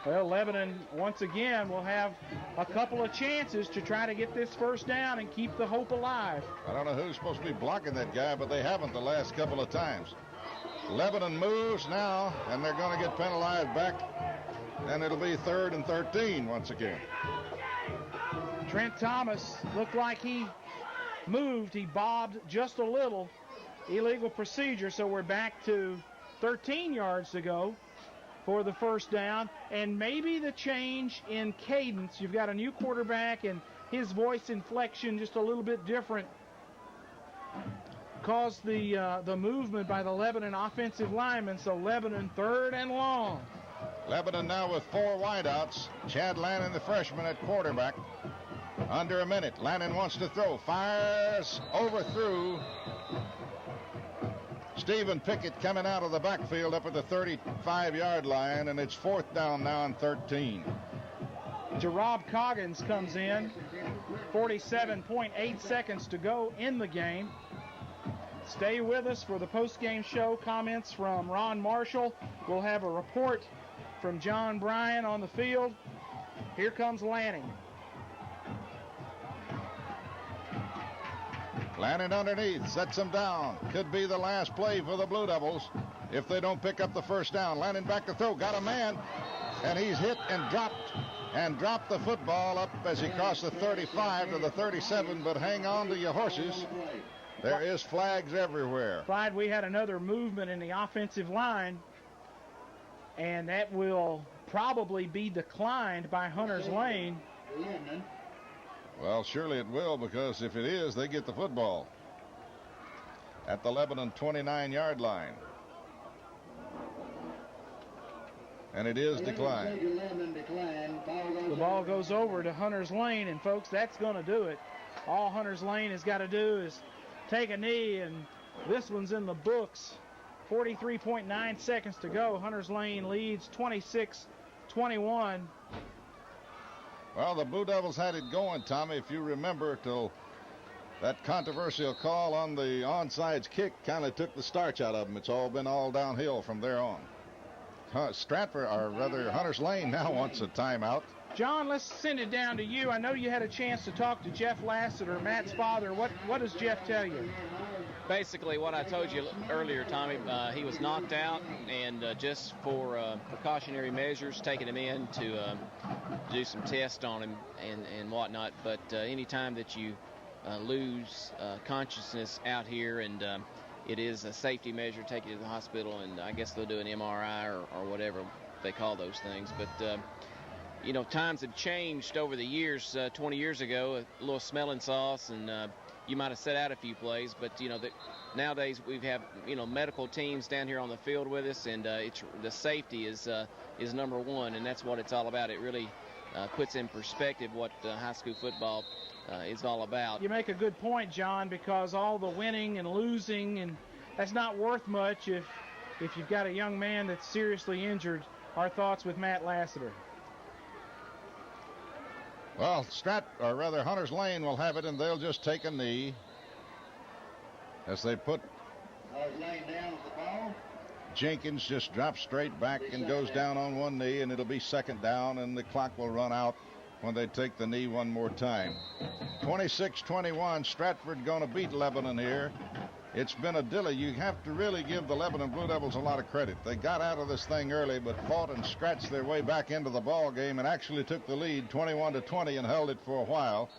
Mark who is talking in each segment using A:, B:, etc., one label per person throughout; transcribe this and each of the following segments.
A: Well, Lebanon, once again, will have a couple of chances to try to get this first down and keep the hope alive.
B: I don't know who's supposed to be blocking that guy, but they haven't the last couple of times. Lebanon moves now, and they're going to get penalized back, and it'll be 3rd and 13 once again.
A: Trent Thomas looked like he moved. He bobbed just a little. Illegal procedure, so we're back to 13 yards to go for the first down, and maybe the change in cadence. You've got a new quarterback, and his voice inflection just a little bit different caused the movement by the Lebanon offensive linemen. So Lebanon 3rd and long.
B: Lebanon now with 4 wideouts. Chad Lannon, the freshman, at quarterback. Under a minute. Lannon wants to throw. Fires. Overthrew. Stephen Pickett coming out of the backfield up at the 35-yard line, and it's 4th down now and 13.
A: Jerob Coggins comes in. 47.8 seconds to go in the game. Stay with us for the post-game show. Comments from Ron Marshall. We'll have a report from John Bryan on the field. Here comes Lanning.
B: Lanning underneath, sets him down. Could be the last play for the Blue Devils if they don't pick up the first down. Lanning back to throw, got a man, and he's hit and dropped the football up as he crossed the 35 to the 37, but hang on to your horses. There is flags everywhere.
A: Clyde, we had another movement in the offensive line, and that will probably be declined by HuntersLane.
B: Well, surely it will, because if it is, they get the football at the Lebanon 29-yard line. And it is declined.
A: The ball goes over to HuntersLane, and folks, that's going to do it. All HuntersLane has got to do is take a knee, and this one's in the books. 43.9 seconds to go. HuntersLane leads 26-21.
B: Well, the Blue Devils had it going, Tommy, if you remember, till that controversial call on the onside kick kind of took the starch out of them. It's all been all downhill from there on. HuntersLane now wants a timeout.
A: John, let's send it down to you. I know you had a chance to talk to Jeff Lassiter, Matt's father. What does Jeff tell you?
C: Basically what I told you earlier, Tommy. He was knocked out, and just for precautionary measures, taking him in to do some tests on him and whatnot. But anytime that you lose consciousness out here, and it is a safety measure, take you to the hospital, and I guess they'll do an MRI or whatever they call those things. But you know, times have changed over the years. 20 years ago, a little smelling sauce, and you might have set out a few plays. But you know, nowadays we have medical teams down here on the field with us, and the safety is number one, and that's what it's all about. It really puts in perspective what high school football is all about.
A: You make a good point, John, because all the winning and losing, and that's not worth much if you've got a young man that's seriously injured. Our thoughts with Matt Lassiter.
B: Well, HuntersLane will have it, and they'll just take a knee as they put Jenkins just drops straight back and goes down on one knee, and it'll be 2nd down, and the clock will run out when they take the knee one more time. 26-21, Stratford going to beat Lebanon here. It's been a dilly. You have to really give the Lebanon Blue Devils a lot of credit. They got out of this thing early, but fought and scratched their way back into the ball game and actually took the lead 21-20 and held it for a while.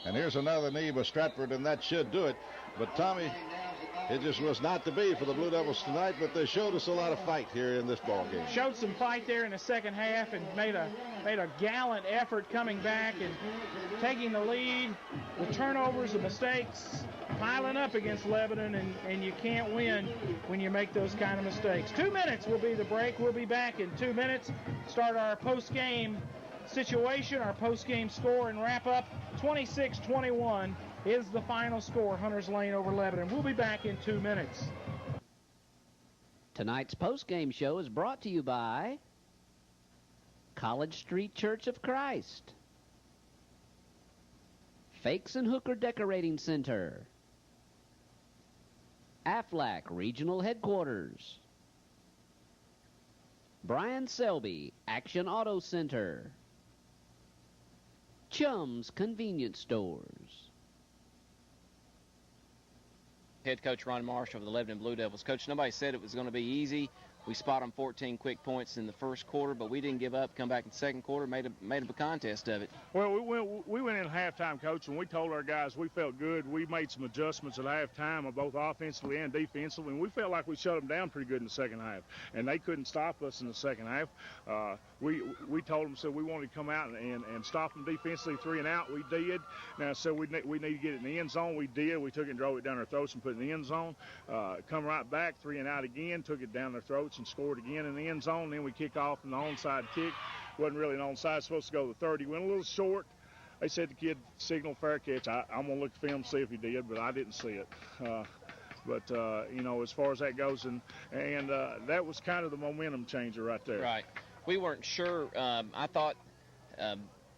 B: And here's another knee by Stratford, and that should do it. But Tommy, it just was not to be for the Blue Devils tonight, but they showed us a lot of fight here in this ball game.
A: Showed some fight there in the second half and made a gallant effort coming back and taking the lead. The turnovers, the mistakes piling up against Lebanon, and you can't win when you make those kind of mistakes. 2 minutes will be the break. We'll be back in 2 minutes. Start our post-game situation, our post-game score, and wrap up. 26-21 is the final score, HuntersLane over Lebanon. We'll be back in 2 minutes.
D: Tonight's post-game show is brought to you by College Street Church of Christ, Fakes and Hooker Decorating Center, Aflac Regional Headquarters, Brian Selby, Action Auto Center. Chum's Convenience Stores.
C: Head coach Ron Marshall of the Lebanon Blue Devils. Coach, nobody said it was going to be easy. We spot them 14 quick points in the first quarter, but we didn't give up. Come back in the second quarter, made a contest of it.
E: Well, we went in halftime, Coach, and we told our guys we felt good. We made some adjustments at halftime, both offensively and defensively, and we felt like we shut them down pretty good in the second half. And they couldn't stop us in the second half. We told them, said we wanted to come out and stop them defensively, 3 and out. We did. Now, so we need to get it in the end zone. We did. We took it and drove it down their throats and put it in the end zone. Come right back, 3 and out again, took it down their throats and scored again in the end zone. Then we kick off in the onside kick. Wasn't really an onside, supposed to go to the 30. Went a little short. They said the kid signaled fair catch. I'm going to look at the film to see if he did, but I didn't see it. You know, as far as that goes, and that was kind of the momentum changer right there.
C: Right. We weren't sure. I thought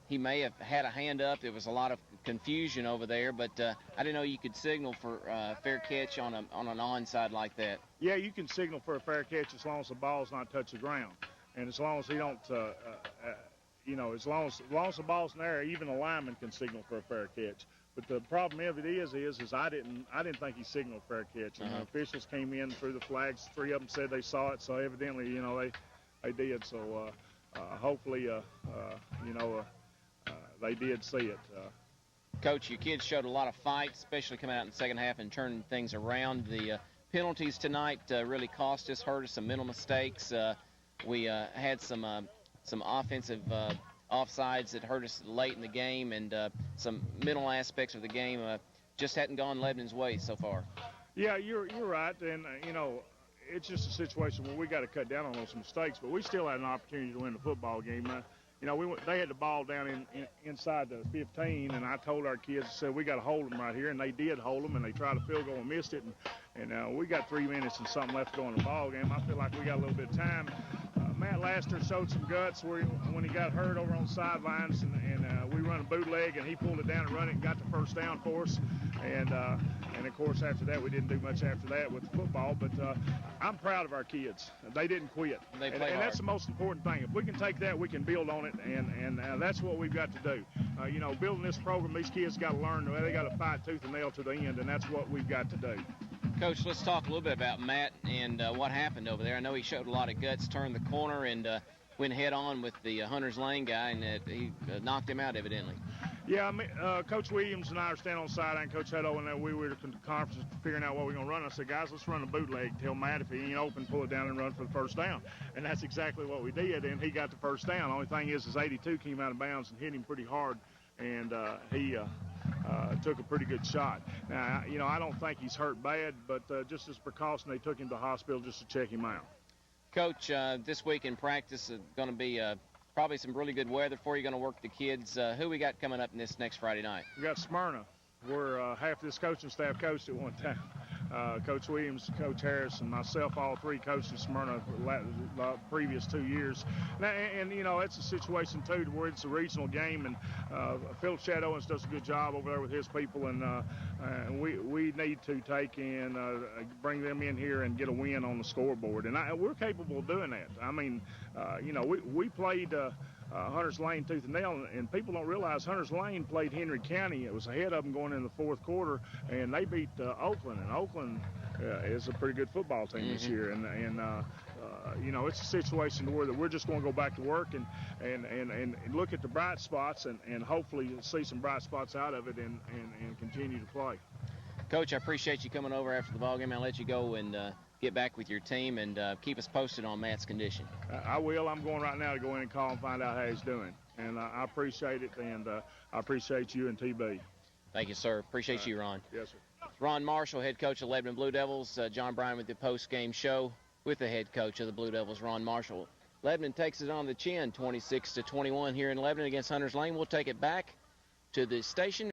C: he may have had a hand up. There was a lot of confusion over there, but I didn't know you could signal for fair catch on an onside like that.
E: Yeah, you can signal for a fair catch as long as the ball's not touch the ground, and as long as he don't, you know, as long as the ball's in there, even a lineman can signal for a fair catch. But the problem of it is I didn't think he signaled fair catch. And the officials came in through the flags. 3 of them said they saw it, so evidently, you know, they did. So hopefully, you know, they did see it.
C: Coach, your kids showed a lot of fight, especially coming out in the second half and turning things around. The penalties tonight really cost us, hurt us, some mental mistakes. We had some offensive offsides that hurt us late in the game, and some mental aspects of the game just hadn't gone Lebanon's way so far. Yeah,
E: you're right, and you know, it's just a situation where we got to cut down on those mistakes, but we still had an opportunity to win the football game. You know, they had the ball down inside the 15, and I told our kids, I said, we got to hold them right here, and they did hold them, and they tried a field goal and missed it, and we got 3 minutes and something left to go in the ball game. I feel like we got a little bit of time. Matt Laster showed some guts when he got hurt over on the sidelines, and we run a bootleg, and he pulled it down and run it and got the first down for us. And of course, after that, we didn't do much after that with the football. But I'm proud of our kids. They didn't quit.
C: They played hard.
E: And that's the most important thing. If we can take that, we can build on it, and that's what we've got to do. You know, building this program, these kids got to learn. They got to fight tooth and nail to the end, and that's what we've got to do.
C: Coach, let's talk a little bit about Matt and what happened over there. I know he showed a lot of guts, turned the corner, and went head-on with the HuntersLane guy, and he knocked him out, evidently.
E: Yeah, Coach Williams and I are standing on the sideline. Coach Hutto and we were at the conference figuring out what we're going to run. I said, guys, let's run a bootleg. Tell Matt if he ain't open, pull it down and run for the first down. And that's exactly what we did, and he got the first down. The only thing is 82 came out of bounds and hit him pretty hard, and he took a pretty good shot. Now, you know, I don't think he's hurt bad, but just as a precaution, they took him to the hospital just to check him out.
C: Coach, this week in practice is going to be probably some really good weather for you. Going to work the kids. Who we got coming up in this next Friday night?
E: We got Smyrna, where half this coaching staff coached at one time. Coach Williams, Coach Harris, and myself, all 3 coached in Smyrna the previous 2 years. And you know, it's a situation, too, where it's a regional game, and Phil Shadowins does a good job over there with his people, and we need to take and bring them in here and get a win on the scoreboard. And we're capable of doing that. I mean, you know, we played HuntersLane tooth and nail, and people don't realize HuntersLane played Henry County. It was ahead of them going in the 4th quarter, and they beat Oakland, and Oakland is a pretty good football team this year. And you know, it's a situation where we're just going to go back to work and look at the bright spots and hopefully see some bright spots out of it and continue to play.
C: Coach, I appreciate you coming over after the ballgame. I'll let you go and get back with your team and keep us posted on Matt's condition.
E: I will. I'm going right now to go in and call and find out how he's doing. And I appreciate it, and I appreciate you and TB.
C: Thank you, sir. Appreciate you, Ron.
E: Yes, sir.
C: Ron Marshall, head coach of the Lebanon Blue Devils. John Bryan with the post-game show with the head coach of the Blue Devils, Ron Marshall. Lebanon takes it on the chin, 26-21 here in Lebanon against HuntersLane. We'll take it back to the station.